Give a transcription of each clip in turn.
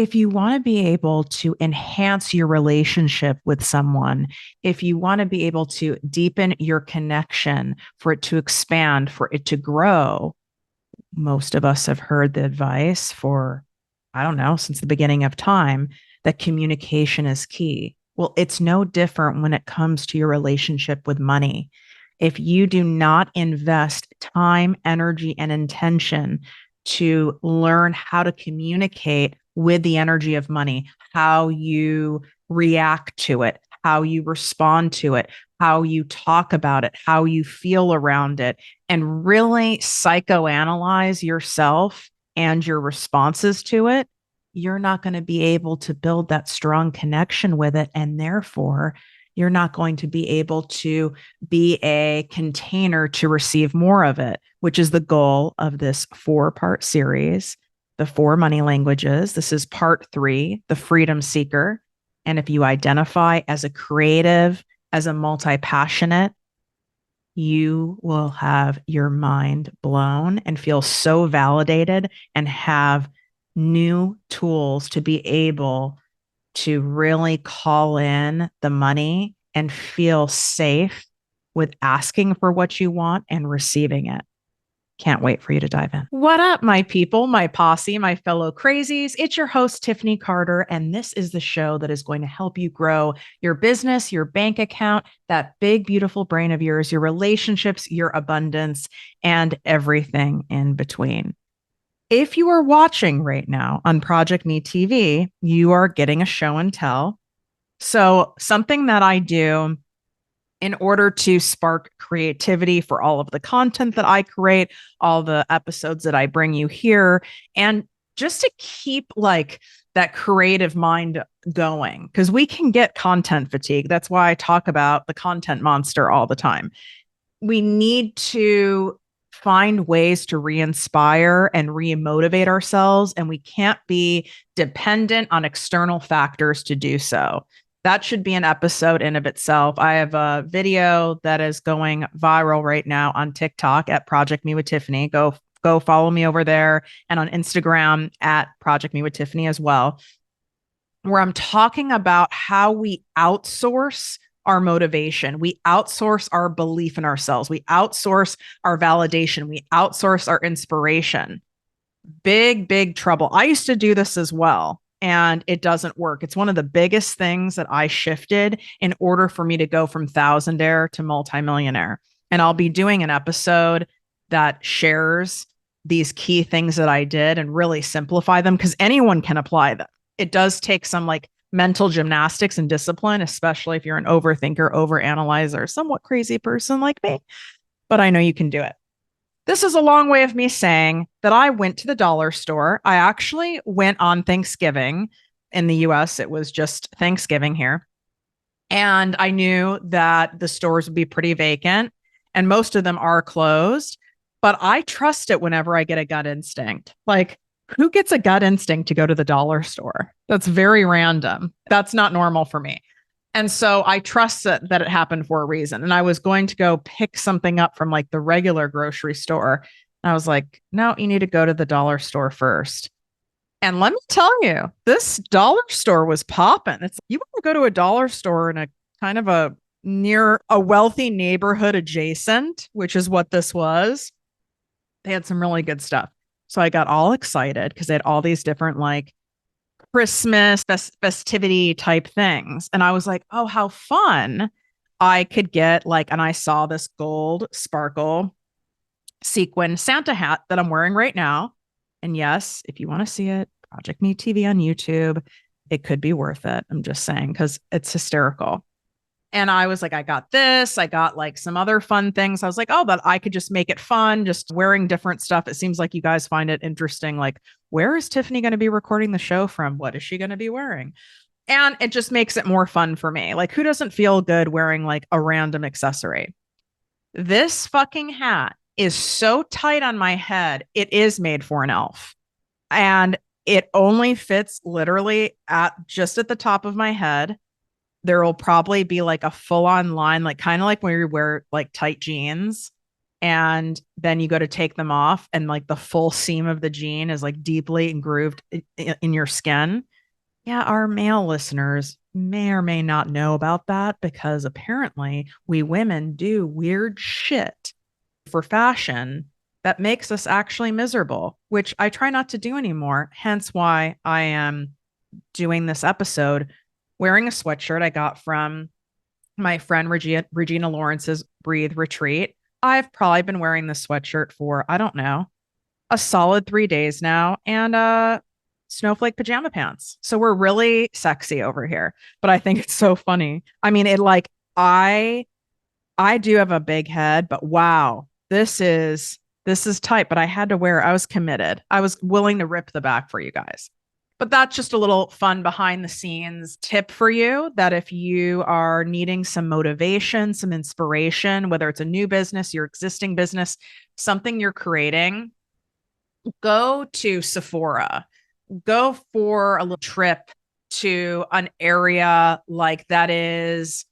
If you want to be able to enhance your relationship with someone, if you want to be able to deepen your connection, for it to expand, for it to grow, most of us have heard the advice for, I don't know, since the beginning of time that communication is key. Well, it's no different when it comes to your relationship with money. If you do not invest time, energy, and intention to learn how to communicate with the energy of money, how you react to it, how you respond to it, how you talk about it, how you feel around it, and really psychoanalyze yourself and your responses to it, you're not going to be able to build that strong connection with it. And therefore, you're not going to be able to be a container to receive more of it, which is the goal of this 4-part series, the 4 money languages. This is part 3, the freedom seeker. And if you identify as a creative, as a multi-passionate, you will have your mind blown and feel so validated and have new tools to be able to really call in the money and feel safe with asking for what you want and receiving it. Can't wait for you to dive in. What up, my people, my posse, my fellow crazies? It's your host, Tiffany Carter, and this is the show that is going to help you grow your business, your bank account, that big, beautiful brain of yours, your relationships, your abundance, and everything in between. If you are watching right now on ProjectME TV, you are getting a show and tell. So, something that I do in order to spark creativity for all of the content that I create, all the episodes that I bring you here, and just to keep like that creative mind going, because we can get content fatigue. That's why I talk about the content monster all the time. We need to find ways to re-inspire and re-motivate ourselves, and we can't be dependent on external factors to do so. That should be an episode in of itself. I have a video that is going viral right now on TikTok at Project Me with Tiffany. Go follow me over there, and on Instagram at Project Me with Tiffany as well, where I'm talking about how we outsource our motivation. We outsource our belief in ourselves. We outsource our validation. We outsource our inspiration. Big, big trouble. I used to do this as well, and it doesn't work. It's one of the biggest things that I shifted in order for me to go from thousandaire to multimillionaire. And I'll be doing an episode that shares these key things that I did and really simplify them, because anyone can apply them. It does take some like mental gymnastics and discipline, especially if you're an overthinker, overanalyzer, somewhat crazy person like me. But I know you can do it. This is a long way of me saying that I went to the dollar store. I actually went on Thanksgiving. In the US, it was just Thanksgiving here. And I knew that the stores would be pretty vacant, and most of them are closed. But I trust it whenever I get a gut instinct. Like, who gets a gut instinct to go to the dollar store? That's very random. That's not normal for me. And so I trust that it happened for a reason. And I was going to go pick something up from like the regular grocery store. And I was like, no, you need to go to the dollar store first. And let me tell you, this dollar store was popping. It's you want to go to a dollar store in a kind of a near a wealthy neighborhood adjacent, which is what this was. They had some really good stuff. So I got all excited because they had all these different like Christmas festivity type things. And I was like, oh, how fun. I could get like, and I saw this gold sparkle sequin Santa hat that I'm wearing right now. And yes, if you want to see it, Project Me TV on YouTube, it could be worth it. I'm just saying, because it's hysterical. And I was like, I got this. I got like some other fun things. I was like, oh, but I could just make it fun, just wearing different stuff. It seems like you guys find it interesting. Like, where is Tiffany going to be recording the show from? What is she going to be wearing? And it just makes it more fun for me. Like, who doesn't feel good wearing like a random accessory? This fucking hat is so tight on my head. It is made for an elf. And it only fits literally just at the top of my head. There will probably be like a full on line, like kind of like when you wear like tight jeans. and then you go to take them off and like the full seam of the jean is like deeply engrooved in your skin. Yeah, our male listeners may or may not know about that because apparently we women do weird shit for fashion that makes us actually miserable, which I try not to do anymore. Hence why I am doing this episode wearing a sweatshirt I got from my friend Regina Lawrence's Breathe Retreat. I've probably been wearing this sweatshirt for, I don't know, a solid 3 days now, and snowflake pajama pants. So we're really sexy over here. But I think it's so funny. I mean, it like I do have a big head, but wow, this is tight. But I had to wear, I was committed. I was willing to rip the back for you guys. But that's just a little fun behind the scenes tip for you that if you are needing some motivation, some inspiration, whether it's a new business, your existing business, something you're creating, go to Sephora, go for a little trip to an area like that is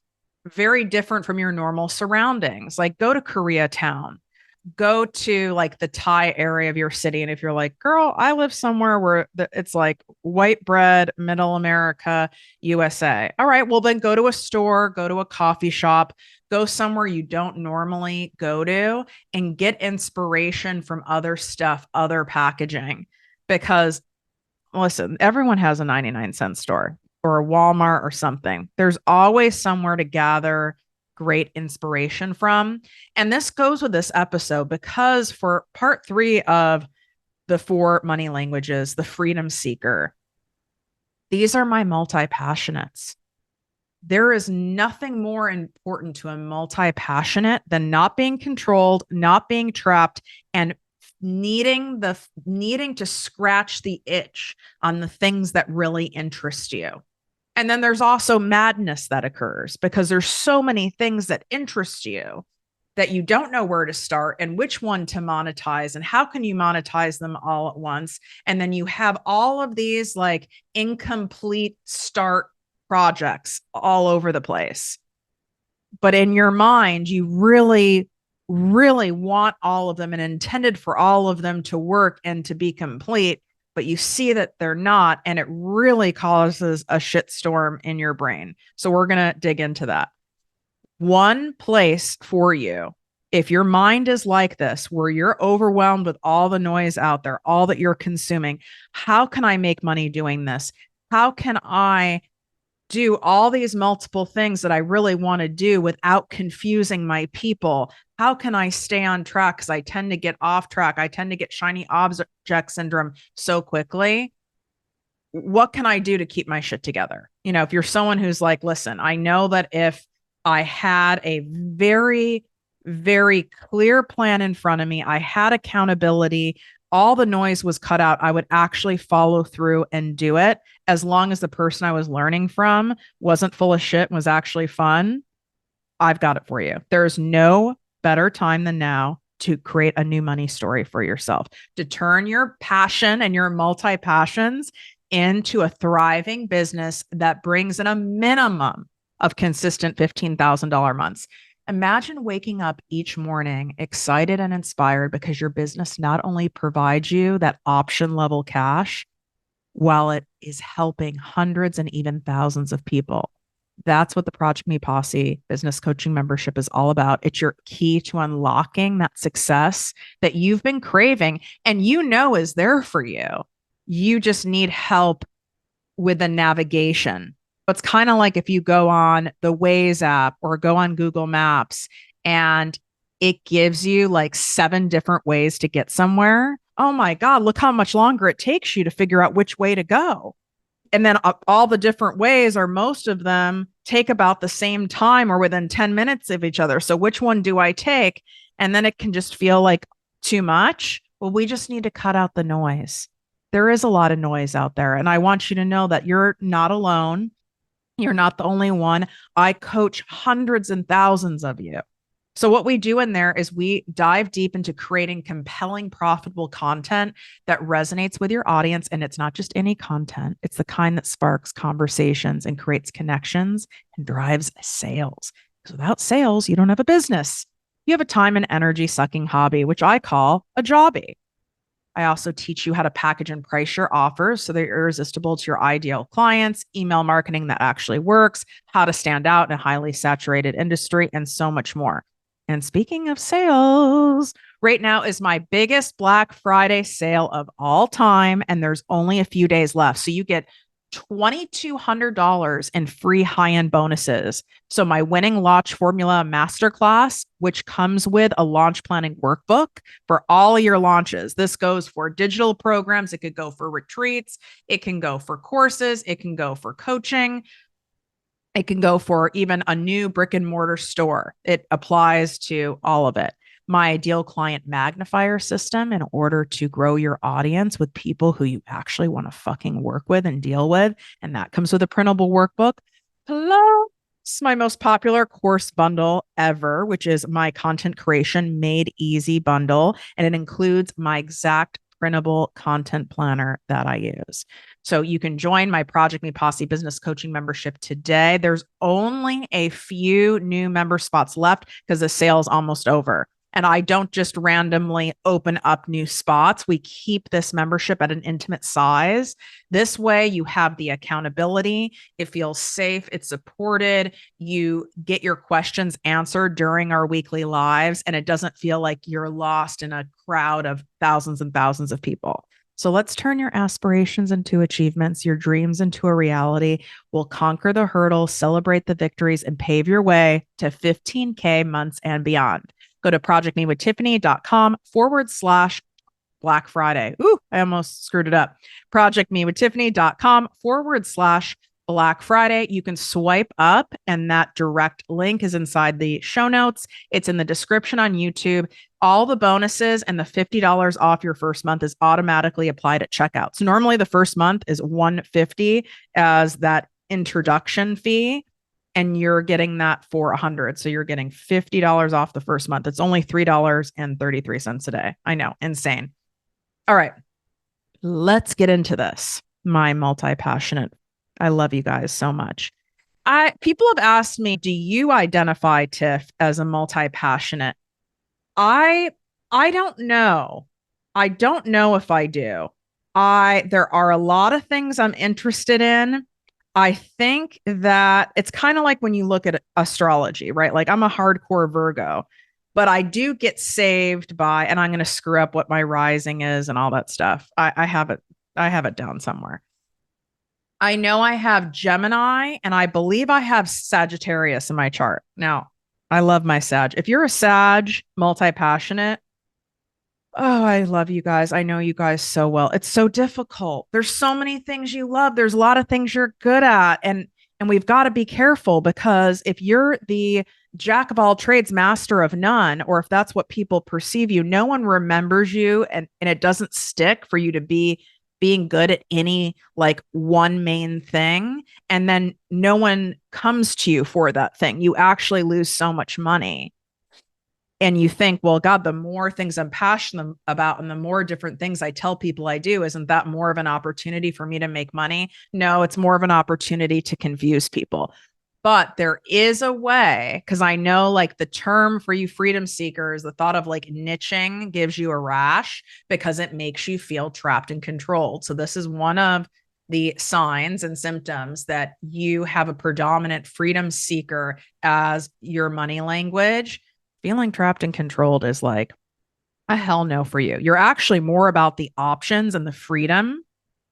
very different from your normal surroundings. Like go to Koreatown, go to like the Thai area of your city. And if you're like, girl, I live somewhere where it's like white bread, middle America, USA. All right, well, then go to a store, go to a coffee shop, go somewhere you don't normally go to and get inspiration from other stuff, other packaging. Because listen, everyone has a 99-cent store or a Walmart or something. There's always somewhere to gather great inspiration from. And this goes with this episode because for part 3 of the 4 money languages, the freedom seeker, these are my multi-passionates. There is nothing more important to a multi-passionate than not being controlled, not being trapped, and needing to scratch the itch on the things that really interest you. And then there's also madness that occurs because there's so many things that interest you that you don't know where to start and which one to monetize and how can you monetize them all at once. And then you have all of these like incomplete start projects all over the place. But in your mind, you really, really want all of them and intended for all of them to work and to be complete, but you see that they're not, and it really causes a shitstorm in your brain. So we're going to dig into that. One place for you, if your mind is like this, where you're overwhelmed with all the noise out there, all that you're consuming, how can I make money doing this? How can I do all these multiple things that I really want to do without confusing my people? How can I stay on track? Because I tend to get off track. I tend to get shiny object syndrome so quickly. What can I do to keep my shit together? You know, if you're someone who's like, listen, I know that if I had a very, very clear plan in front of me, I had accountability, all the noise was cut out, I would actually follow through and do it as long as the person I was learning from wasn't full of shit and was actually fun. I've got it for you. There's no better time than now to create a new money story for yourself, to turn your passion and your multi passions into a thriving business that brings in a minimum of consistent $15,000 months. Imagine waking up each morning excited and inspired because your business not only provides you that option level cash, while it is helping hundreds and even thousands of people. That's what the ProjectME Posse business coaching membership is all about. It's your key to unlocking that success that you've been craving and you know is there for you. You just need help with the navigation. It's kind of like if you go on the Waze app or go on Google Maps and it gives you like 7 different ways to get somewhere. Oh my God, look how much longer it takes you to figure out which way to go. And then all the different ways, or most of them, take about the same time or within 10 minutes of each other. So which one do I take? And then it can just feel like too much. Well, we just need to cut out the noise. There is a lot of noise out there. And I want you to know that you're not alone. You're not the only one. I coach hundreds and thousands of you. So what we do in there is we dive deep into creating compelling, profitable content that resonates with your audience. And it's not just any content. It's the kind that sparks conversations and creates connections and drives sales. Because without sales, you don't have a business. you have a time and energy sucking hobby, which I call a jobby. I also teach you how to package and price your offers so they're irresistible to your ideal clients, email marketing that actually works, how to stand out in a highly saturated industry, and so much more. And speaking of sales, right now is my biggest Black Friday sale of all time, and there's only a few days left. So you get $2,200 in free high-end bonuses. So my winning launch formula masterclass, which comes with a launch planning workbook for all your launches. This goes for digital programs. It could go for retreats. It can go for courses. It can go for coaching. It can go for even a new brick and mortar store. It applies to all of it. My ideal client magnifier system in order to grow your audience with people who you actually want to fucking work with and deal with. And that comes with a printable workbook. Plus, my most popular course bundle ever, which is my content creation made easy bundle. And it includes my exact printable content planner that I use. So you can join my ProjectME Posse business coaching membership today. There's only a few new member spots left because the sale is almost over. And I don't just randomly open up new spots. We keep this membership at an intimate size. This way, you have the accountability. It feels safe. It's supported. You get your questions answered during our weekly lives, and it doesn't feel like you're lost in a crowd of thousands and thousands of people. So let's turn your aspirations into achievements, your dreams into a reality. We'll conquer the hurdles, celebrate the victories, and pave your way to 15K months and beyond. Go to projectmewithtiffany.com/Black Friday. Ooh, I almost screwed it up. projectmewithtiffany.com/Black Friday. You can swipe up, and that direct link is inside the show notes. It's in the description on YouTube. All the bonuses and the $50 off your first month is automatically applied at checkout. So normally the first month is $150 as that introduction fee, and you're getting that for $100. So you're getting $50 off the first month. It's only $3.33 a day. I know, insane. All right, let's get into this. My multi-passionate. I love you guys so much. People have asked me, do you identify, Tiff, as a multi-passionate? I don't know. I don't know if I do. There are a lot of things I'm interested in. I think that it's kind of like when you look at astrology, right? Like I'm a hardcore Virgo, but I do get saved by, and I'm going to screw up what my rising is and all that stuff. I have it down somewhere. I know I have Gemini, and I believe I have Sagittarius in my chart. Now, I love my Sag. If you're a Sag, multi-passionate, oh, I love you guys. I know you guys so well. It's so difficult. There's so many things you love. There's a lot of things you're good at. And we've got to be careful, because if you're the jack of all trades, master of none, or if that's what people perceive you, no one remembers you, and it doesn't stick for you to be being good at any like one main thing. And then no one comes to you for that thing. You actually lose so much money. And you think, well, God, the more things I'm passionate about and the more different things I tell people I do, isn't that more of an opportunity for me to make money? No, it's more of an opportunity to confuse people. But there is a way, because I know like the term for you freedom seekers, the thought of like niching gives you a rash because it makes you feel trapped and controlled. So this is one of the signs and symptoms that you have a predominant freedom seeker as your money language. Feeling trapped and controlled is like a hell no for you. You're actually more about the options and the freedom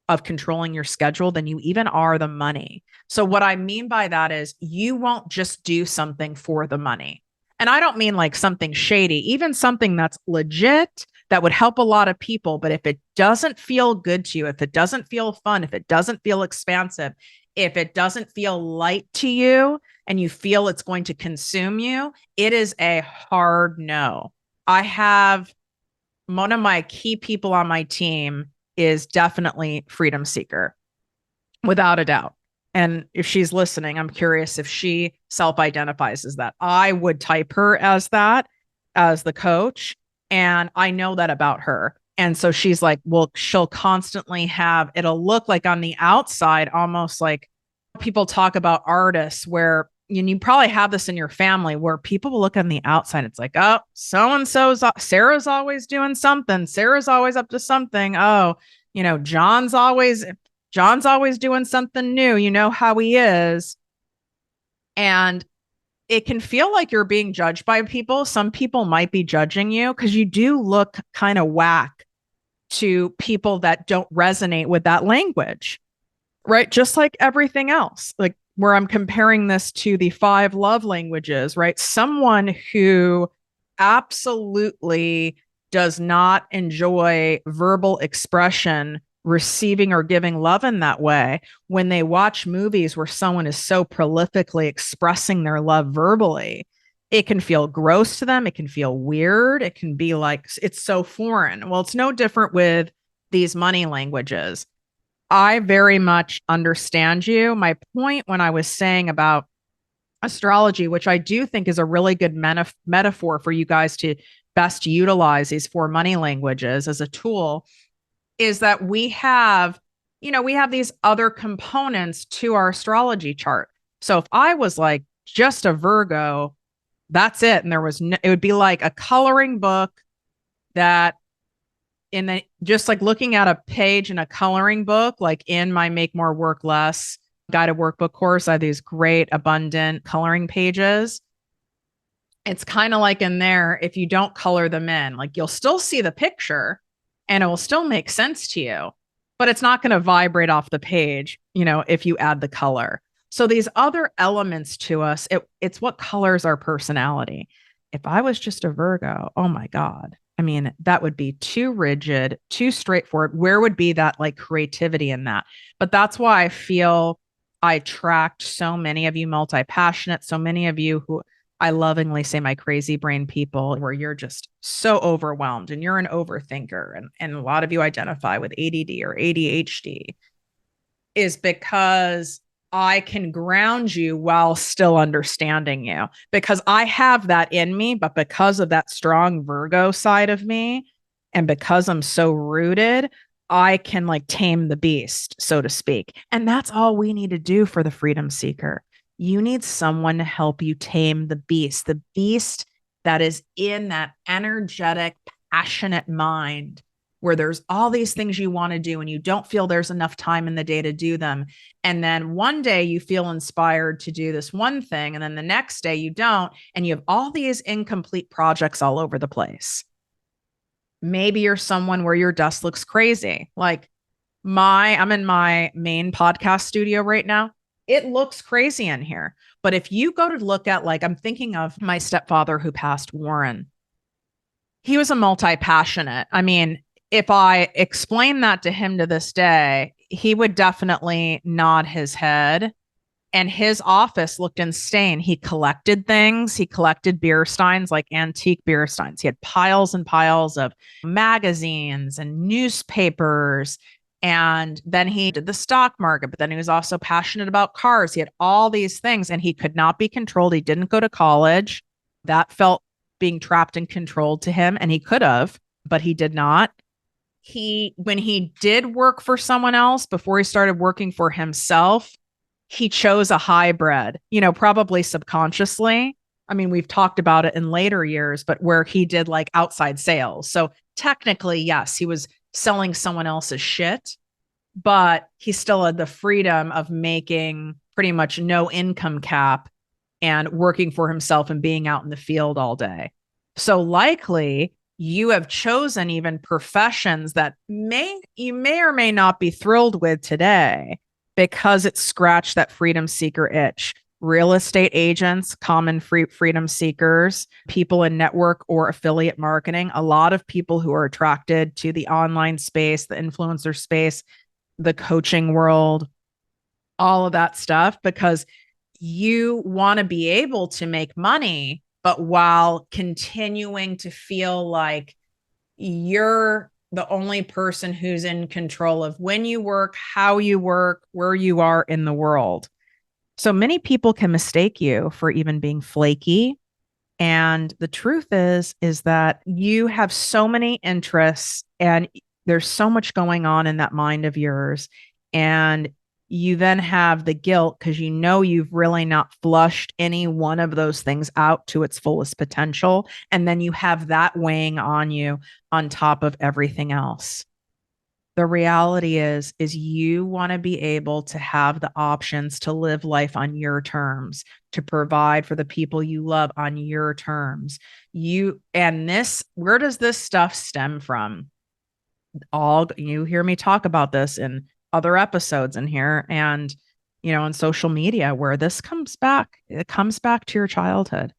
of controlling your schedule than you even are the money. So what I mean by that is you won't just do something for the money. And I don't mean like something shady, even something that's legit that would help a lot of people. But if it doesn't feel good to you, if it doesn't feel fun, if it doesn't feel expansive, if it doesn't feel light to you, and you feel it's going to consume you, it is a hard no. I have one of my key people on my team is definitely freedom seeker, without a doubt. And if she's listening, I'm curious if she self-identifies as that. I would type her as that, as the coach. And I know that about her. And so she's like, well, she'll constantly it'll look like on the outside, almost like people talk about artists where and you probably have this in your family where people will look on the outside. It's like, oh, so and so's Sarah's always doing something. Sarah's always up to something. Oh, John's always doing something new. You know how he is. And it can feel like you're being judged by people. Some people might be judging you because you do look kind of whack to people that don't resonate with that language, right? Just like everything else, like where I'm comparing this to the five love languages, right? Someone who absolutely does not enjoy verbal expression, receiving or giving love in that way, when they watch movies where someone is so prolifically expressing their love verbally, it can feel gross to them. It can feel weird. It can be like it's so foreign. Well, it's no different with these money languages. I very much understand you. My point when I was saying about astrology, which I do think is a really good metaphor for you guys to best utilize these four money languages as a tool, is that we have these other components to our astrology chart. So if I was like just a Virgo, that's it. And it would be like a coloring book that in the just like looking at a page in a coloring book, like in my Make More Work Less guided workbook course, I have these great abundant coloring pages. It's kind of like in there, if you don't color them in, like you'll still see the picture and it will still make sense to you, but it's not going to vibrate off the page, if you add the color. So these other elements to us, it's what colors our personality. If I was just a Virgo, oh my God. I mean, that would be too rigid, too straightforward. Where would be that like creativity in that? But that's why I feel I attract so many of you multi-passionate, so many of you who I lovingly say my crazy brain people, where you're just so overwhelmed and you're an overthinker. And a lot of you identify with ADD or ADHD, is because I can ground you while still understanding you, because I have that in me, but because of that strong Virgo side of me, and because I'm so rooted, I can like tame the beast, so to speak. And that's all we need to do for the freedom seeker. You need someone to help you tame the beast that is in that energetic, passionate mind where there's all these things you want to do and you don't feel there's enough time in the day to do them. And then one day you feel inspired to do this one thing, and then the next day you don't, and you have all these incomplete projects all over the place. Maybe you're someone where your desk looks crazy. Like I'm in my main podcast studio right now. It looks crazy in here. But if you go to look at, like, I'm thinking of my stepfather who passed, Warren. He was a multi-passionate. I mean, if I explain that to him to this day, he would definitely nod his head. And his office looked insane. He collected things. He collected beer steins, like antique beer steins. He had piles and piles of magazines and newspapers. And then he did the stock market, but then he was also passionate about cars. He had all these things and he could not be controlled. He didn't go to college. That felt being trapped and controlled to him. And he could have, but he did not. When he did work for someone else before he started working for himself, he chose a hybrid, probably subconsciously. I mean, we've talked about it in later years, but where he did like outside sales. So technically, yes, he was selling someone else's shit, but he still had the freedom of making pretty much no income cap and working for himself and being out in the field all day. So likely you have chosen even professions that you may or may not be thrilled with today, because it scratched that freedom seeker itch. Real estate agents, common freedom seekers, people in network or affiliate marketing, a lot of people who are attracted to the online space, the influencer space, the coaching world, all of that stuff, because you want to be able to make money, but while continuing to feel like you're the only person who's in control of when you work, how you work, where you are in the world. So many people can mistake you for even being flaky. And the truth is that you have so many interests and there's so much going on in that mind of yours. And you then have the guilt because you know you've really not flushed any one of those things out to its fullest potential. And then you have that weighing on you on top of everything else. The reality is you want to be able to have the options to live life on your terms, to provide for the people you love on your terms. Where does this stuff stem from? All you hear me talk about this in other episodes in here and on social media where this comes back. It comes back to your childhood.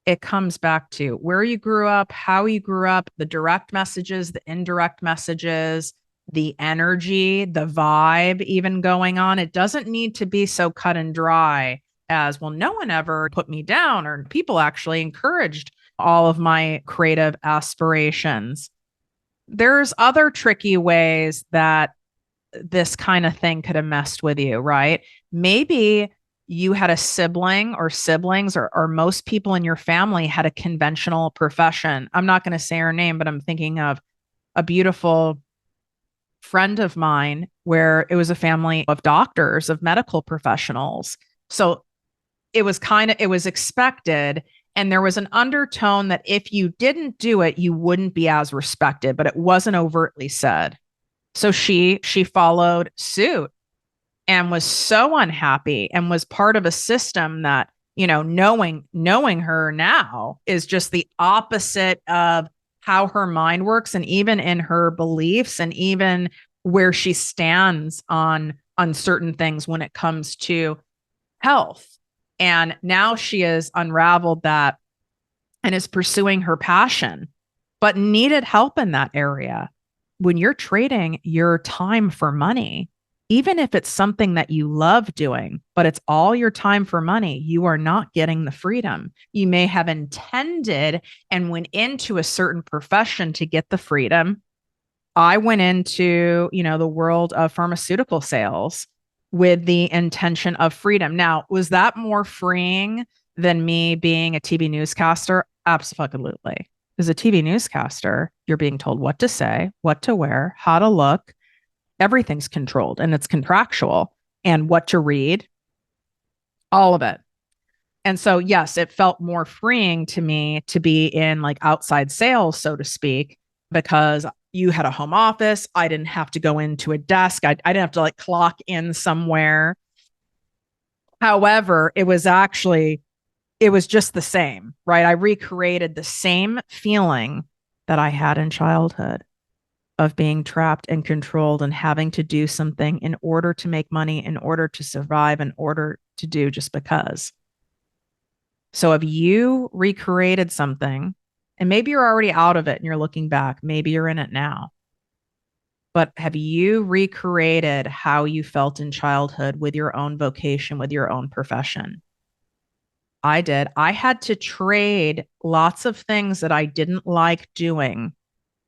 It comes back to where you grew up, how you grew up, the direct messages, the indirect messages, the energy, the vibe even going on. It doesn't need to be so cut and dry as, well, no one ever put me down, or people actually encouraged all of my creative aspirations. There's other tricky ways that this kind of thing could have messed with you, right? Maybe you had a sibling or siblings, or most people in your family had a conventional profession. I'm not going to say her name, but I'm thinking of a beautiful friend of mine where it was a family of doctors, of medical professionals. So it was expected. And there was an undertone that if you didn't do it, you wouldn't be as respected, but it wasn't overtly said. So she followed suit and was so unhappy and was part of a system that, knowing her now is just the opposite of how her mind works, and even in her beliefs, and even where she stands on certain things when it comes to health. And now she has unraveled that and is pursuing her passion, but needed help in that area. When you're trading your time for money, even if it's something that you love doing, but it's all your time for money, you are not getting the freedom. You may have intended and went into a certain profession to get the freedom. I went into, the world of pharmaceutical sales with the intention of freedom. Now, was that more freeing than me being a TV newscaster? Absolutely. As a TV newscaster, you're being told what to say, what to wear, how to look. Everything's controlled and it's contractual, and what to read, all of it. And so, yes, it felt more freeing to me to be in like outside sales, so to speak, because you had a home office. I didn't have to go into a desk. I didn't have to like clock in somewhere. However, it was just the same, right? I recreated the same feeling that I had in childhood of being trapped and controlled and having to do something in order to make money, in order to survive, in order to do just because. So if you recreated something, and maybe you're already out of it and you're looking back, maybe you're in it now, but have you recreated how you felt in childhood with your own vocation, with your own profession? I did. I had to trade lots of things that I didn't like doing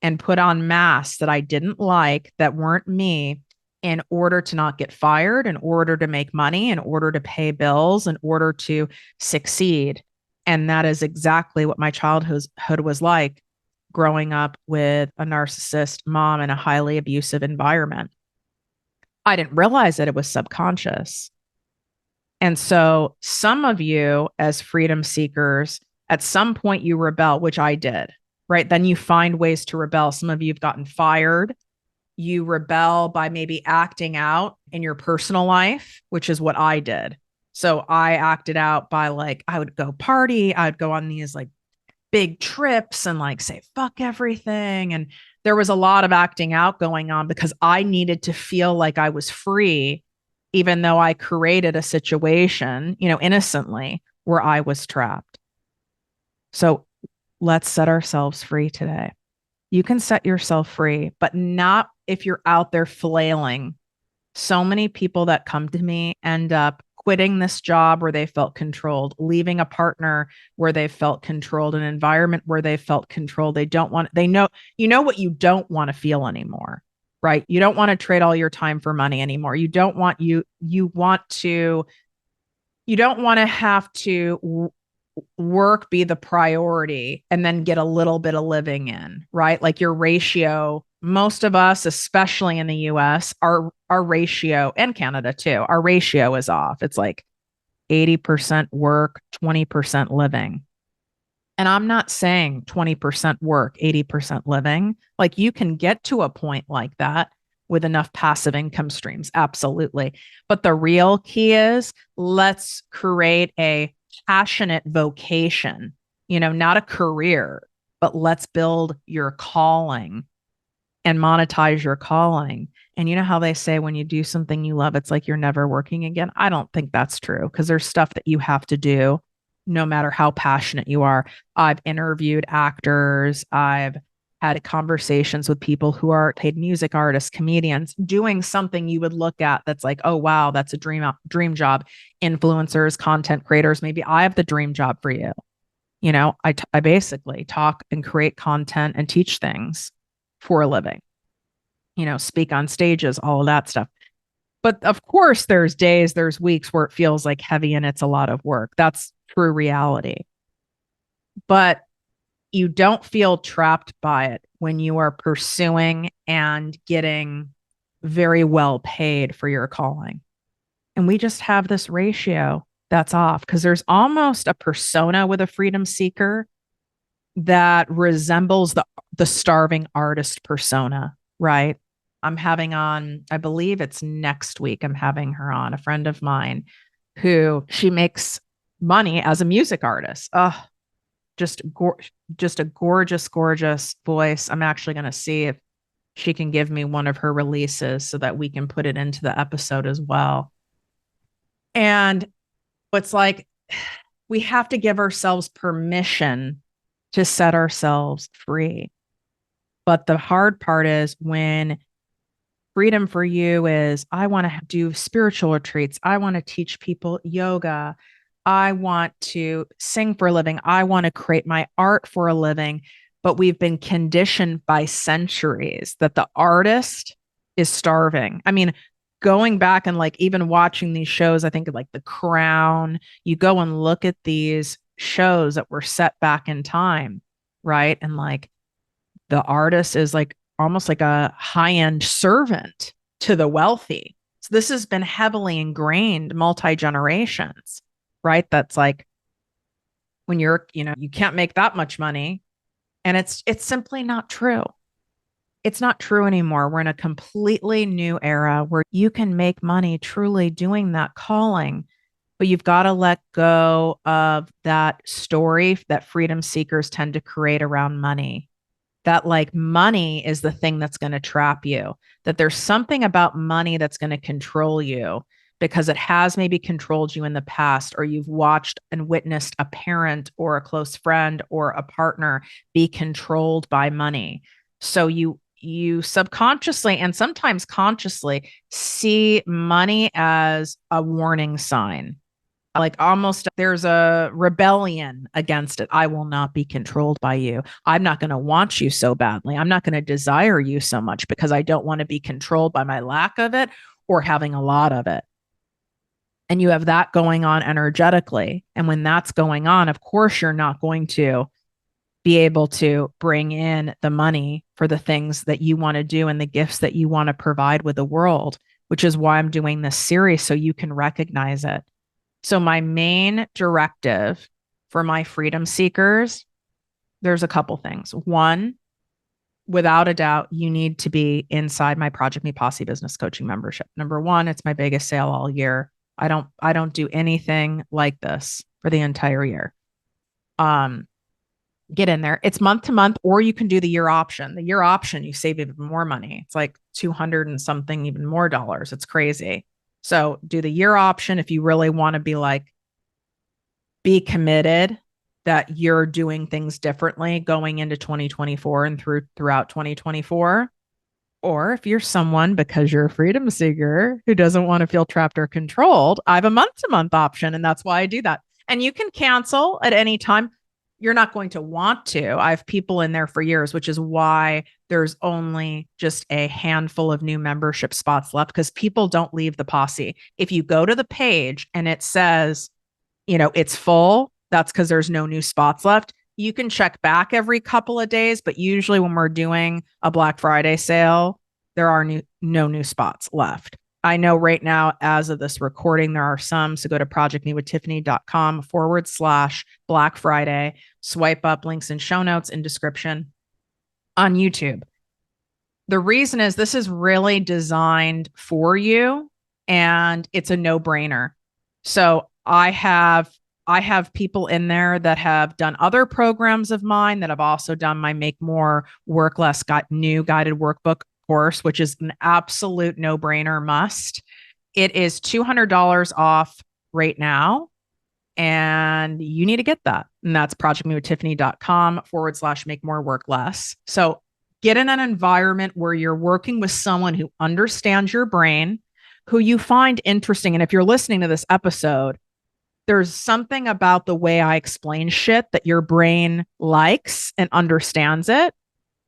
and put on masks that I didn't like, that weren't me, in order to not get fired, in order to make money, in order to pay bills, in order to succeed. And that is exactly what my childhood was like, growing up with a narcissist mom in a highly abusive environment. I didn't realize that it was subconscious. And so some of you as freedom seekers, at some point you rebel, which I did, right? Then you find ways to rebel. Some of you have gotten fired. You rebel by maybe acting out in your personal life, which is what I did. So I acted out by like, I would go party. I would go on these like big trips and like say, fuck everything. And there was a lot of acting out going on because I needed to feel like I was free, even though I created a situation, innocently, where I was trapped. So let's set ourselves free today. You can set yourself free, but not if you're out there flailing. So many people that come to me end up quitting this job where they felt controlled, leaving a partner where they felt controlled, an environment where they felt controlled. They know what you don't want to feel anymore, right? You don't want to trade all your time for money anymore. You don't want to have to work be the priority and then get a little bit of living in, right? Like your ratio, most of us, especially in the US, our ratio, and Canada too, our ratio is off. It's like 80% work, 20% living. And I'm not saying 20% work, 80% living. Like you can get to a point like that with enough passive income streams. Absolutely. But the real key is let's create a passionate vocation, not a career, but let's build your calling and monetize your calling. And you know how they say when you do something you love, it's like you're never working again? I don't think that's true because there's stuff that you have to do no matter how passionate you are. I've interviewed actors, I've had conversations with people who are paid music artists, comedians, doing something you would look at that's like, oh wow, that's a dream job. Influencers, content creators, maybe I have the dream job for you. I basically talk and create content and teach things for a living, speak on stages, all of that stuff. But of course, there's days, there's weeks where it feels like heavy and it's a lot of work. That's true reality. But you don't feel trapped by it when you are pursuing and getting very well paid for your calling. And we just have this ratio that's off because there's almost a persona with a freedom seeker that resembles the starving artist persona, right? I'm having on, I believe it's next week, I'm having her on, a friend of mine who she makes money as a music artist. Oh, just a gorgeous, gorgeous voice. I'm actually going to see if she can give me one of her releases so that we can put it into the episode as well. And it's like we have to give ourselves permission to set ourselves free. But the hard part is when freedom for you is, I want to do spiritual retreats. I want to teach people yoga. I want to sing for a living. I want to create my art for a living. But we've been conditioned by centuries that the artist is starving. I mean, going back and like even watching these shows, I think of like The Crown, you go and look at these shows that were set back in time, right? And like the artist is like almost like a high-end servant to the wealthy. So this has been heavily ingrained multi-generations, right? That's like when you can't make that much money. And it's simply not true. It's not true anymore. We're in a completely new era where you can make money truly doing that calling, but you've got to let go of that story that freedom seekers tend to create around money. That like money is the thing that's going to trap you, that there's something about money that's going to control you because it has maybe controlled you in the past, or you've watched and witnessed a parent or a close friend or a partner be controlled by money. So you subconsciously and sometimes consciously see money as a warning sign. Like almost there's a rebellion against it. I will not be controlled by you. I'm not going to want you so badly. I'm not going to desire you so much because I don't want to be controlled by my lack of it or having a lot of it. And you have that going on energetically. And when that's going on, of course, you're not going to be able to bring in the money for the things that you want to do and the gifts that you want to provide with the world, which is why I'm doing this series so you can recognize it. So my main directive for my freedom seekers, there's a couple things. One, without a doubt, you need to be inside my ProjectME Posse business coaching membership. Number one, it's my biggest sale all year. I don't do anything like this for the entire year. Get in there. It's month to month, or you can do the year option. The year option, you save even more money. It's like 200 and something, even more dollars. It's crazy. So do the year option if you really want to be committed that you're doing things differently going into 2024 and throughout 2024. Or if you're someone, because you're a freedom seeker who doesn't want to feel trapped or controlled, I have a month to month option. And that's why I do that. And you can cancel at any time. You're not going to want to. I have people in there for years, which is why there's only just a handful of new membership spots left because people don't leave the posse. If you go to the page and it says, it's full, That's because there's no new spots left. You can check back every couple of days, but usually when we're doing a Black Friday sale, there are no new spots left. I know right now, as of this recording, there are some. So go to projectmewithtiffany.com/Black Friday, swipe up, links in show notes and description on YouTube. The reason is this is really designed for you and it's a no-brainer. So I have people in there that have done other programs of mine that have also done my Make More Work Less new guided workbook course, which is an absolute no-brainer must. It is $200 off right now. And you need to get that. And that's projectmewithtiffany.com/make more work less. So get in an environment where you're working with someone who understands your brain, who you find interesting. And if you're listening to this episode, there's something about the way I explain shit that your brain likes and understands it.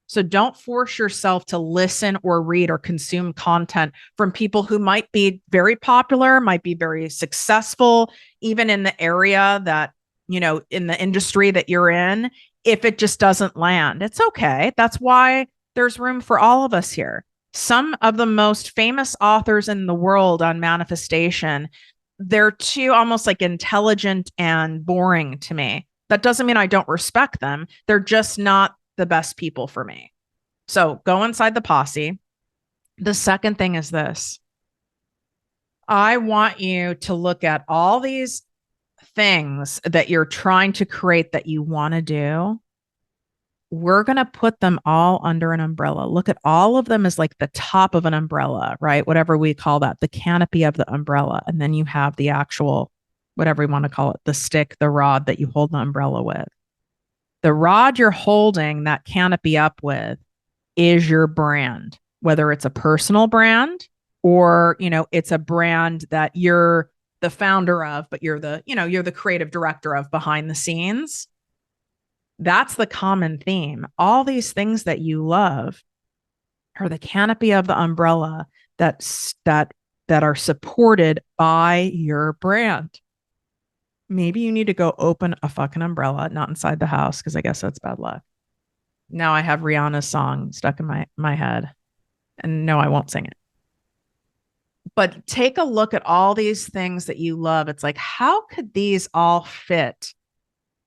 So don't force yourself to listen or read or consume content from people who might be very popular, might be very successful, even in the area that, in the industry that you're in. If it just doesn't land, it's okay. That's why there's room for all of us here. Some of the most famous authors in the world on manifestation, they're too almost like intelligent and boring to me. That doesn't mean I don't respect them. They're just not the best people for me. So go inside the posse. The second thing is this. I want you to look at all these things that you're trying to create that you want to do. We're going to put them all under an umbrella. Look at all of them as like the top of an umbrella, right? Whatever we call that, the canopy of the umbrella. And then you have the actual, whatever you want to call it, the stick, the rod that you hold the umbrella with. The rod you're holding that canopy up with is your brand, whether it's a personal brand or, it's a brand that you're the founder of, but you're the creative director of behind the scenes. That's the common theme. All these things that you love are the canopy of the umbrella that are supported by your brand. Maybe you need to go open a fucking umbrella, not inside the house, because I guess that's bad luck. Now I have Rihanna's song stuck in my head. And no, I won't sing it. But take a look at all these things that you love. It's like, how could these all fit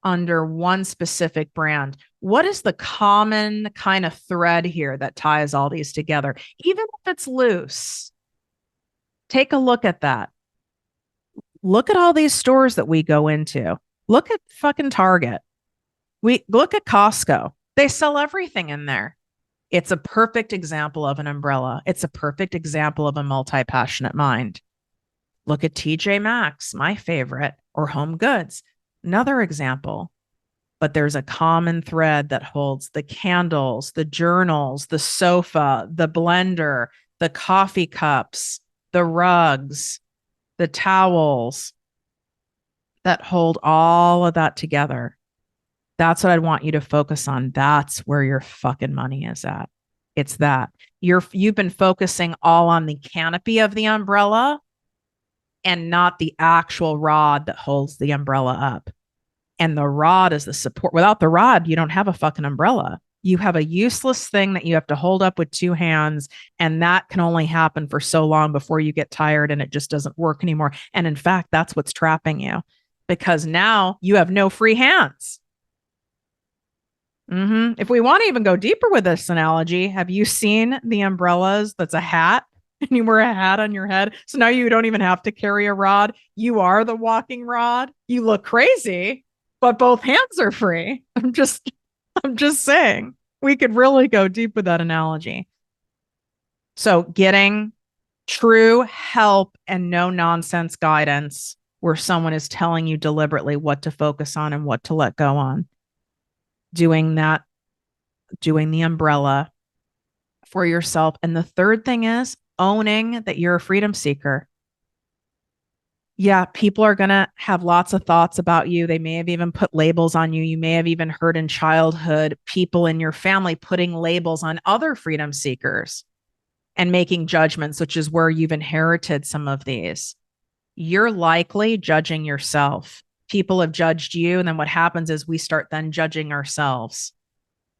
under one specific brand? What is the common kind of thread here that ties all these together? Even if it's loose, take a look at that. Look at all these stores that we go into. Look at fucking Target. We look at Costco. They sell everything in there. It's a perfect example of an umbrella. It's a perfect example of a multi-passionate mind. Look at TJ Maxx, my favorite, or Home Goods, another example. But there's a common thread that holds the candles, the journals, the sofa, the blender, the coffee cups, the rugs, the towels that hold all of that together. That's what I'd want you to focus on. That's where your fucking money is at. It's that. You've been focusing all on the canopy of the umbrella and not the actual rod that holds the umbrella up. And the rod is the support. Without the rod, you don't have a fucking umbrella. You have a useless thing that you have to hold up with two hands. And that can only happen for so long before you get tired and it just doesn't work anymore. And in fact, that's what's trapping you, because now you have no free hands. If we want to even go deeper with this analogy, have you seen the umbrellas that's a hat and you wear a hat on your head? So now you don't even have to carry a rod. You are the walking rod. You look crazy, but both hands are free. I'm just saying we could really go deep with that analogy. So getting true help and no nonsense guidance where someone is telling you deliberately what to focus on and what to let go on. Doing that, doing the umbrella for yourself. And the third thing is owning that you're a freedom seeker. Yeah, people are going to have lots of thoughts about you. They may have even put labels on you. You may have even heard in childhood people in your family putting labels on other freedom seekers and making judgments, which is where you've inherited some of these. You're likely judging yourself. people have judged you. And then what happens is we start then judging ourselves.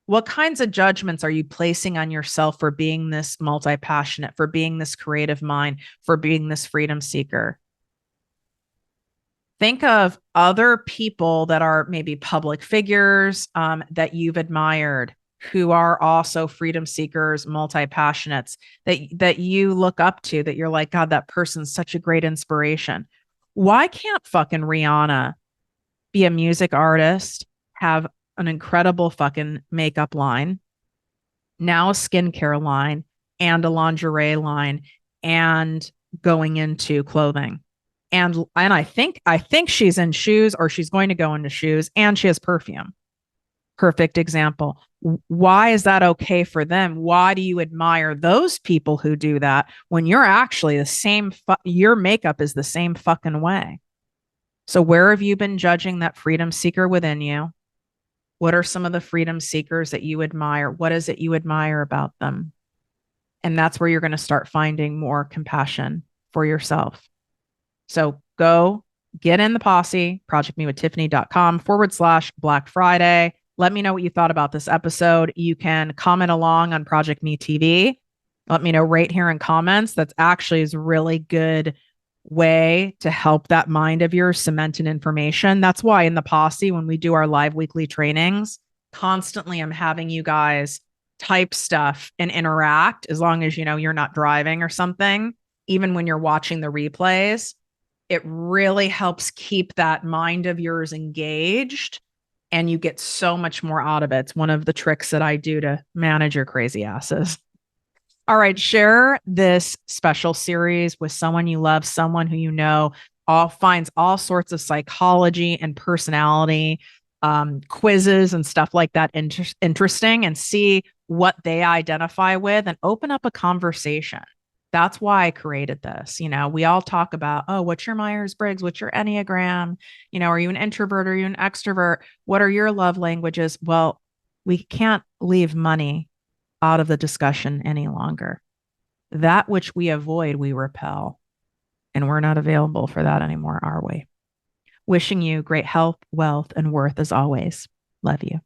What kinds of judgments are you placing on yourself for being this multi-passionate, for being this creative mind, for being this freedom seeker? Think of other people that are maybe public figures that you've admired, who are also freedom seekers, multi-passionates, that you look up to, that you're like, God, that person's such a great inspiration. Why can't fucking Rihanna be a music artist, have an incredible fucking makeup line, now a skincare line, and a lingerie line, and going into clothing? And I think she's in shoes, or she's going to go into shoes, and she has perfume. Perfect example. Why is that okay for them? Why do you admire those people who do that when you're actually the same your makeup is the same fucking way? So where have you been judging that freedom seeker within you? What are some of the freedom seekers that you admire? What is it you admire about them? And that's where you're going to start finding more compassion for yourself. So go get in the posse, projectmewithtiffany.com/Black Friday. Let me know what you thought about this episode. You can comment along on Project Me TV. Let me know right here in comments. That's actually is a really good way to help that mind of yours cement in information. That's why in the posse, when we do our live weekly trainings, constantly I'm having you guys type stuff and interact, as long as you're not driving or something. Even when you're watching the replays, it really helps keep that mind of yours engaged, and you get so much more out of it. It's one of the tricks that I do to manage your crazy asses. All right, share this special series with someone you love, someone who all finds all sorts of psychology and personality quizzes and stuff like that interesting, and see what they identify with, and open up a conversation. That's why I created this. We all talk about, oh, what's your Myers-Briggs? What's your Enneagram? Are you an introvert? Are you an extrovert? What are your love languages? Well, we can't leave money out of the discussion any longer. That which we avoid, we repel. And we're not available for that anymore, are we? Wishing you great health, wealth, and worth as always. Love you.